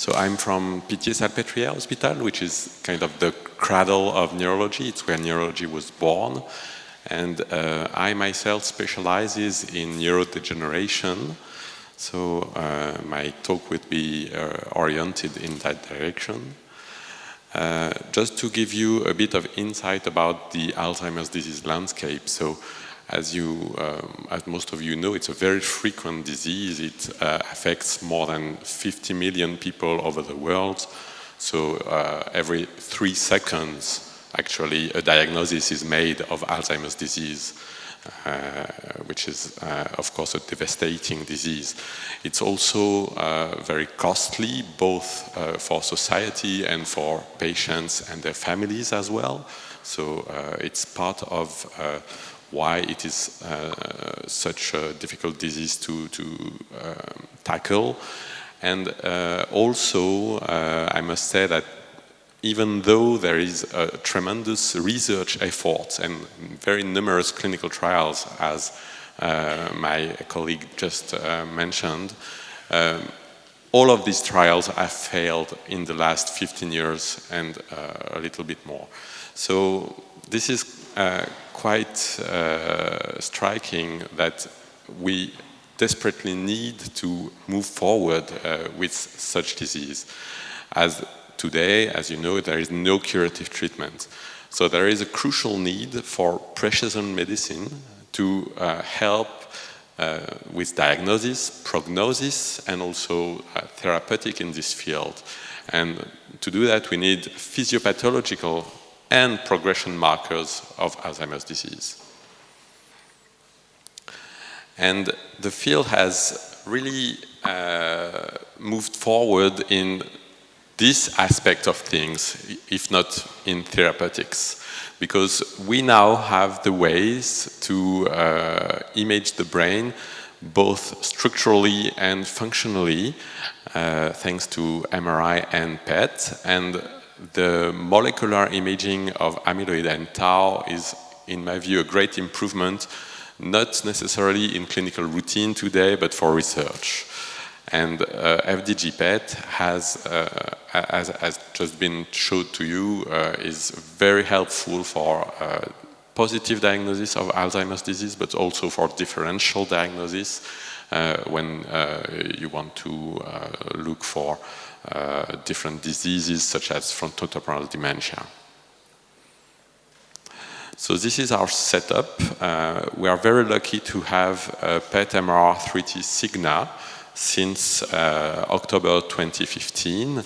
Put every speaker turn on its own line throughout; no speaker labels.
So I'm from Pitié Salpêtrière Hospital, which is kind of the cradle of neurology. It's where neurology was born. And I myself specializes in neurodegeneration. So my talk would be oriented in that direction. Just to give you a bit of insight about the Alzheimer's disease landscape. So as most of you know, it's a very frequent disease. It affects more than 50 million people over the world. So every 3 seconds, actually, a diagnosis is made of Alzheimer's disease, which is, of course, a devastating disease. It's also very costly, both for society and for patients and their families as well. So it's part of why it is such a difficult disease to tackle. And also, I must say that even though there is a tremendous research effort and very numerous clinical trials, as my colleague just mentioned, all of these trials have failed in the last 15 years and a little bit more. So this is quite striking that we desperately need to move forward with such disease. As today, as you know, there is no curative treatment. So there is a crucial need for precision medicine to help with diagnosis, prognosis, and also therapeutic in this field. And to do that, we need physiopathological and progression markers of Alzheimer's disease. And the field has really moved forward in this aspect of things, if not in therapeutics, because we now have the ways to image the brain both structurally and functionally, thanks to MRI and PET. And the molecular imaging of amyloid and tau is, in my view, a great improvement, not necessarily in clinical routine today, but for research. And FDG PET has, as just been showed to you, is very helpful for positive diagnosis of Alzheimer's disease, but also for differential diagnosis when you want to look for different diseases such as frontotemporal dementia. So this is our setup. We are very lucky to have PET MR 3T Signa since October 2015.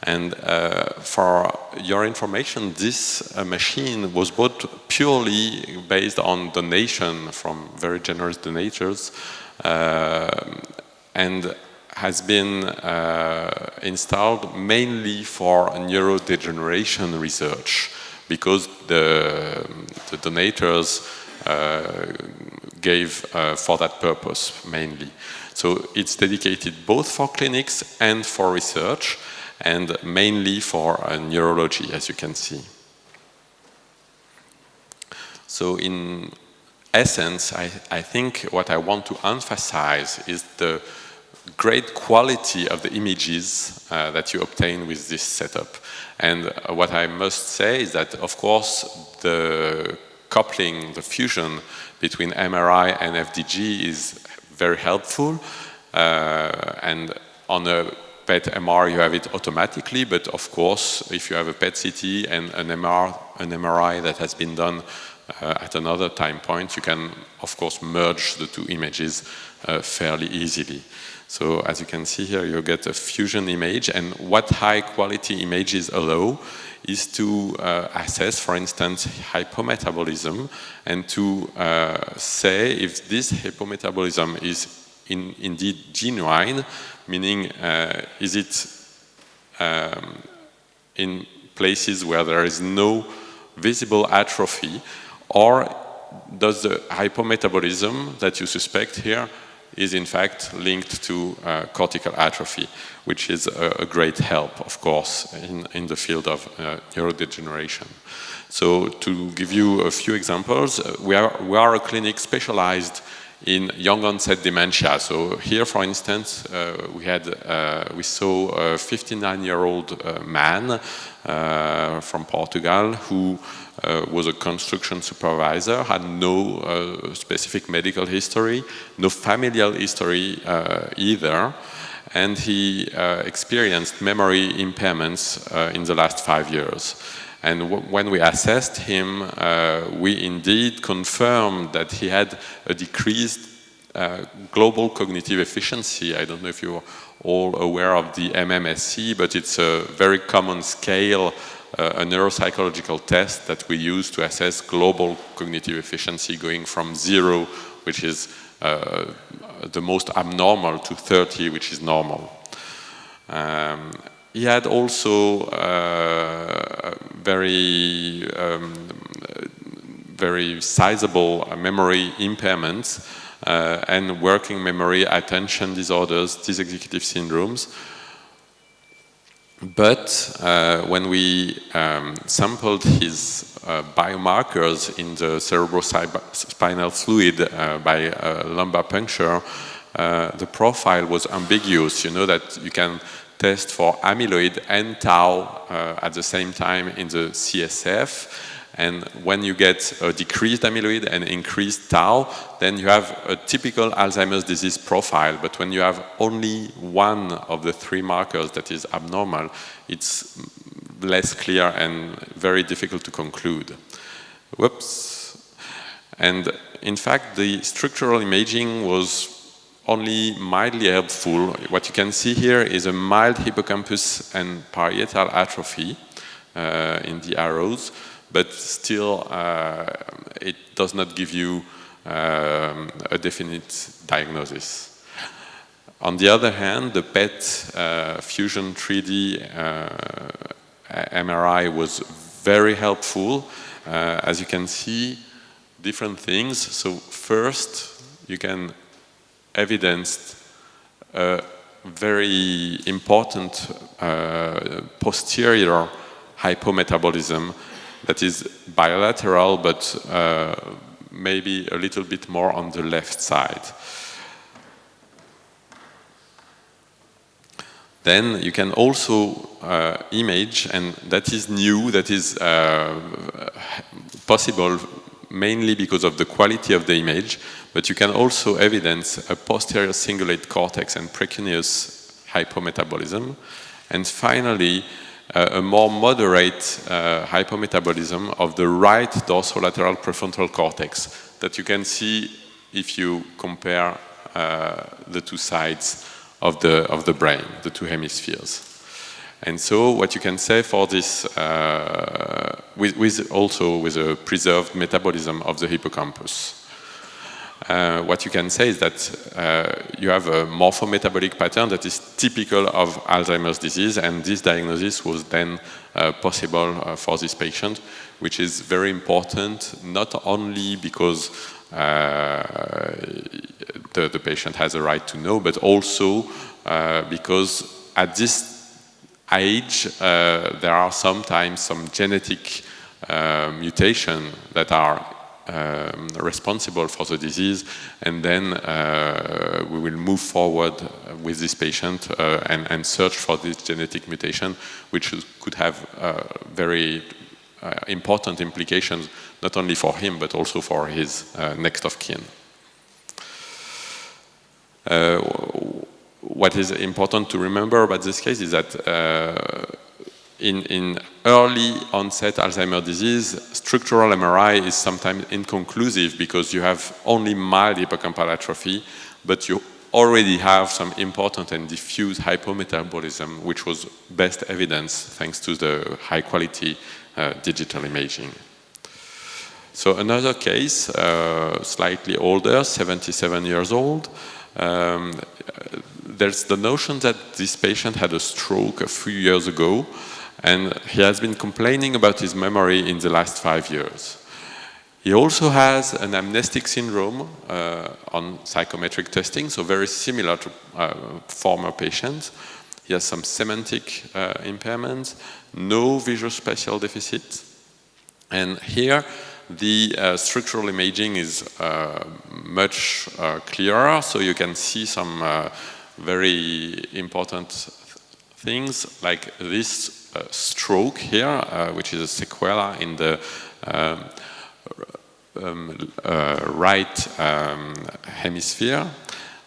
And for your information, this machine was bought purely based on donation from very generous donors and has been installed mainly for neurodegeneration research, because the donors gave for that purpose mainly. So it's dedicated both for clinics and for research, and mainly for neurology, as you can see. So in essence, I think what I want to emphasize is the great quality of the images that you obtain with this setup. And what I must say is that, of course, the coupling, the fusion between MRI and FDG is very helpful. And on a PET MR, you have it automatically, but of course, if you have a PET CT and an MRI that has been done at another time point, you can, of course, merge the two images fairly easily. So as you can see here, you get a fusion image, and what high-quality images allow is to assess, for instance, hypometabolism, and to say if this hypometabolism is indeed genuine, meaning is it in places where there is no visible atrophy, or does the hypometabolism that you suspect here is in fact linked to cortical atrophy, which is a great help, of course, in the field of neurodegeneration. So to give you a few examples, we are a clinic specialized in young onset dementia. So here, for instance, we saw a 59-year-old man from Portugal who was a construction supervisor, had no specific medical history, no familial history either, and he experienced memory impairments in the last 5 years. And when we assessed him, we indeed confirmed that he had a decreased global cognitive efficiency. I don't know if you're all aware of the MMSE, but it's a very common scale, a neuropsychological test that we use to assess global cognitive efficiency, going from 0, which is the most abnormal, to 30, which is normal. He had also very sizable memory impairments and working memory, attention disorders, dysexecutive syndromes. But when we sampled his biomarkers in the cerebrospinal fluid by lumbar puncture, the profile was ambiguous. You know that you can test for amyloid and tau at the same time in the CSF. And when you get a decreased amyloid and increased tau, then you have a typical Alzheimer's disease profile. But when you have only one of the 3 markers that is abnormal, it's less clear and very difficult to conclude. Whoops. And in fact, the structural imaging was only mildly helpful. What you can see here is a mild hippocampus and parietal atrophy in the arrows, but still it does not give you a definite diagnosis. On the other hand, the PET fusion 3D MRI was very helpful. As you can see, different things. So first, you can evidence a very important posterior hypometabolism that is bilateral, but maybe a little bit more on the left side. Then you can also image, and that is new, that is possible mainly because of the quality of the image, but you can also evidence a posterior cingulate cortex and precuneus hypometabolism. And finally, a more moderate hypometabolism of the right dorsolateral prefrontal cortex that you can see if you compare the 2 sides of the brain, the 2 hemispheres. And so what you can say for this, with a preserved metabolism of the hippocampus. What you can say is that you have a morphometabolic pattern that is typical of Alzheimer's disease, and this diagnosis was then possible for this patient, which is very important, not only because the patient has a right to know, but also because at this age there are sometimes some genetic mutation that are responsible for the disease, and then we will move forward with this patient and search for this genetic mutation, which could have very important implications, not only for him, but also for his next of kin. What is important to remember about this case is that in early onset Alzheimer's disease, structural MRI is sometimes inconclusive because you have only mild hippocampal atrophy, but you already have some important and diffuse hypometabolism, which was best evidence thanks to the high quality digital imaging. So another case, slightly older, 77 years old. There's the notion that this patient had a stroke a few years ago, and he has been complaining about his memory in the last 5 years. He also has an amnestic syndrome on psychometric testing, so very similar to former patients. He has some semantic impairments, no visual spatial deficit. And here, the structural imaging is much clearer, so you can see some very important things like this stroke here, which is a sequela in the right hemisphere,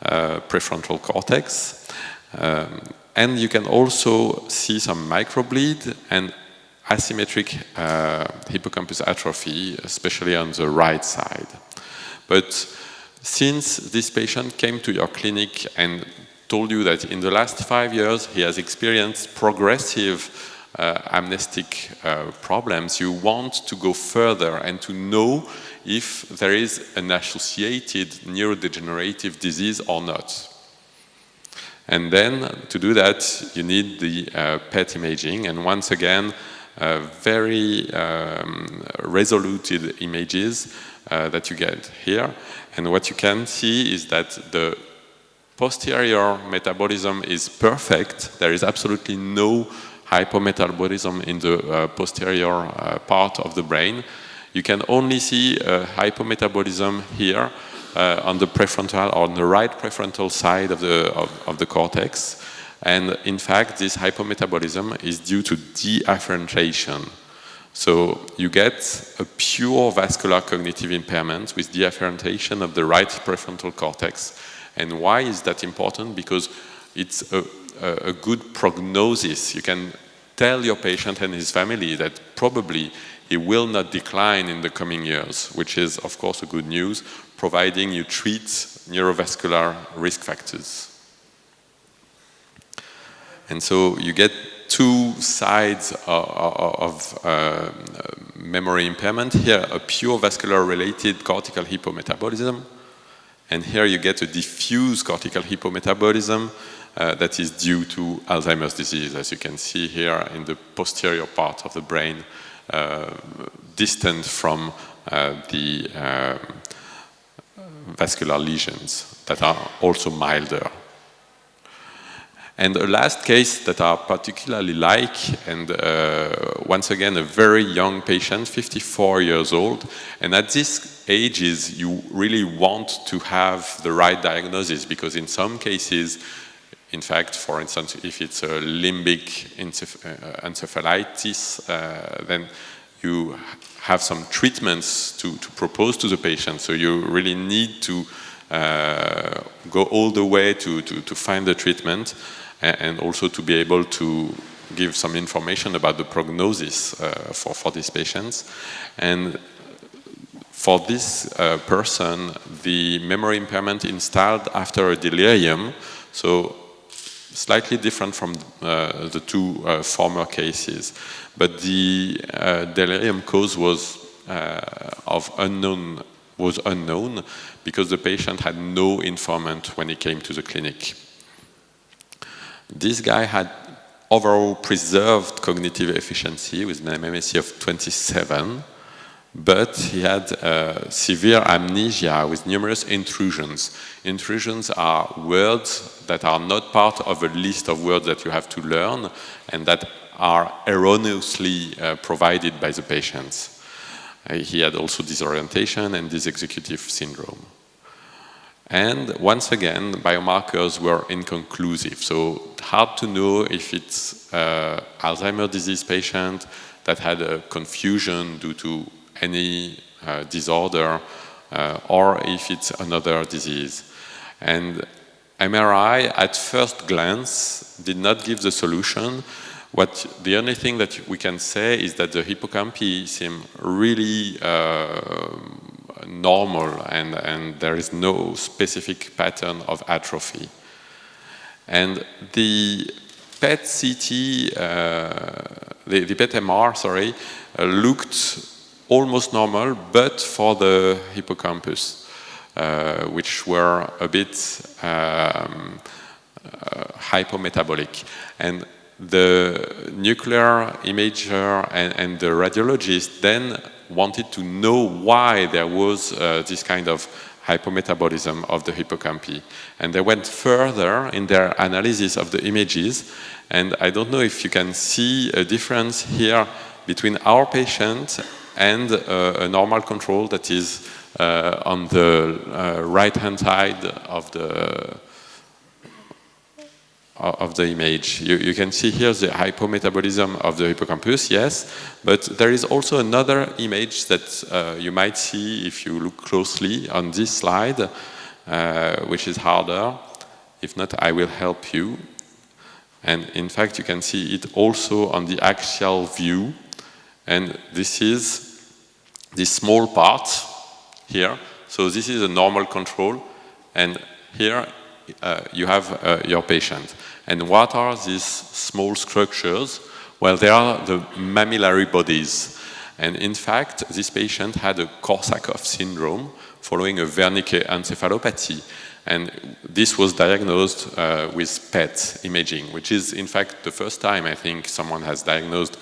prefrontal cortex. And you can also see some microbleed and asymmetric hippocampus atrophy, especially on the right side. But since this patient came to your clinic and told you that in the last 5 years he has experienced progressive amnestic problems, you want to go further and to know if there is an associated neurodegenerative disease or not. And then, to do that, you need the PET imaging, and once again, very resoluted images that you get here. And what you can see is that the posterior metabolism is perfect. There is absolutely no hypometabolism in the posterior part of the brain. You can only see hypometabolism here on the prefrontal, or on the right prefrontal side of the cortex. And in fact, this hypometabolism is due to deafferentation. So you get a pure vascular cognitive impairment with deafferentation of the right prefrontal cortex. And why is that important? Because it's a good prognosis. You can tell your patient and his family that probably he will not decline in the coming years, which is, of course, a good news, providing you treat neurovascular risk factors. And so you get two sides of memory impairment. Here, a pure vascular-related cortical hypometabolism. And here you get a diffuse cortical hypometabolism that is due to Alzheimer's disease, as you can see here in the posterior part of the brain, distant from the vascular lesions that are also milder. And a last case that are particularly and once again, a very young patient, 54 years old. And at these ages, you really want to have the right diagnosis, because in some cases, in fact, for instance, if it's a limbic encephalitis, then you have some treatments to propose to the patient. So you really need to go all the way to find the treatment, and also to be able to give some information about the prognosis for these patients. And for this person, the memory impairment installed after a delirium, so slightly different from the two former cases. But the delirium cause was unknown because the patient had no informant when he came to the clinic. This guy had overall preserved cognitive efficiency with an MMSE of 27, but he had severe amnesia with numerous intrusions. Intrusions are words that are not part of a list of words that you have to learn and that are erroneously provided by the patients. He had also disorientation and dysexecutive syndrome. And once again, biomarkers were inconclusive. So hard to know if it's Alzheimer's disease patient that had a confusion due to any disorder, or if it's another disease. And MRI, at first glance, did not give the solution. The only thing that we can say is that the hippocampi seem really normal, and there is no specific pattern of atrophy. And the PET-CT, the PET-MR, sorry, looked almost normal, but for the hippocampus, which were a bit hypometabolic. And the nuclear imager and the radiologist then wanted to know why there was this kind of hypometabolism of the hippocampi. And they went further in their analysis of the images. And I don't know if you can see a difference here between our patient and a normal control that is on the right-hand side of the image. You can see here the hypometabolism of the hippocampus, yes, but there is also another image that you might see if you look closely on this slide, which is harder. If not, I will help you. And in fact, you can see it also on the axial view, and this is this small part here. So this is a normal control, and here you have your patient. And what are these small structures? Well, they are the mammillary bodies. And in fact, this patient had a Korsakoff syndrome following a Wernicke encephalopathy. And this was diagnosed with PET imaging, which is in fact the first time I think someone has diagnosed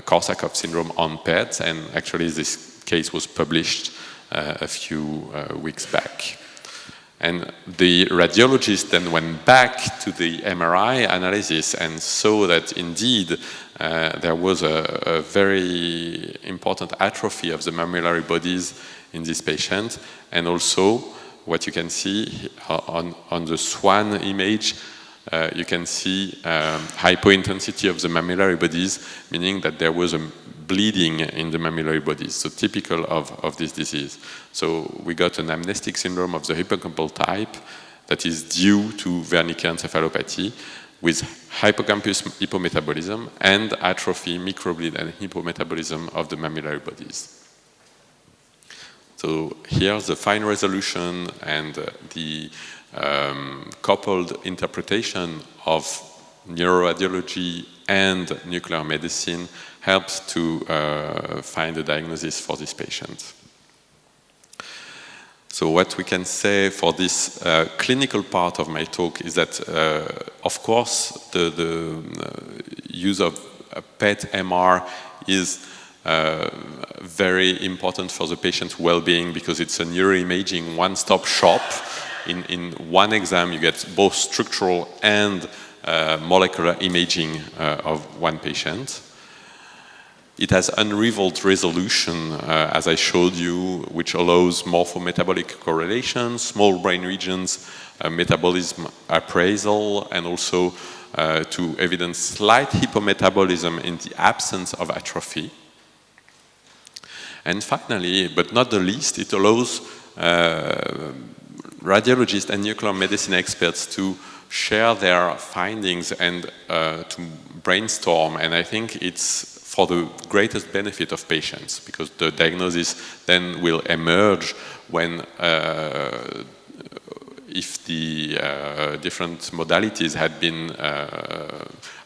Korsakoff syndrome on PET, and actually this case was published a few weeks back. And the radiologist then went back to the MRI analysis and saw that indeed there was a very important atrophy of the mammillary bodies in this patient. And also what you can see on the SWAN image, you can see hypointensity of the mammillary bodies, meaning that there was a bleeding in the mammillary bodies, so typical of this disease. So we got an amnestic syndrome of the hippocampal type that is due to Wernicke encephalopathy with hippocampus hypometabolism and atrophy, microbleed, and hypometabolism of the mammillary bodies. So here's the fine resolution and the coupled interpretation of neuroradiology and nuclear medicine helps to find a diagnosis for this patient. So what we can say for this clinical part of my talk is that, of course, the use of PET MR is very important for the patient's well-being because it's a neuroimaging one-stop shop. In one exam, you get both structural and molecular imaging of one patient. It has unrivaled resolution, as I showed you, which allows morphometabolic correlation, small brain regions, metabolism appraisal, and also to evidence slight hypometabolism in the absence of atrophy. And finally, but not the least, it allows radiologists and nuclear medicine experts to share their findings and to brainstorm. And I think it's for the greatest benefit of patients, because the diagnosis then will emerge when, if the different modalities had been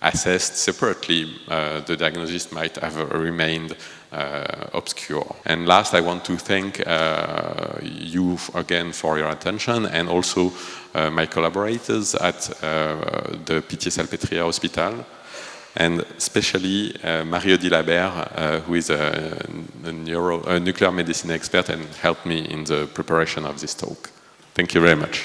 assessed separately, the diagnosis might have remained obscure. And last, I want to thank you again for your attention, and also my collaborators at the Pitié Salpêtrière Hospital, and especially Mario Dilabert, who is a nuclear medicine expert and helped me in the preparation of this talk. Thank you very much.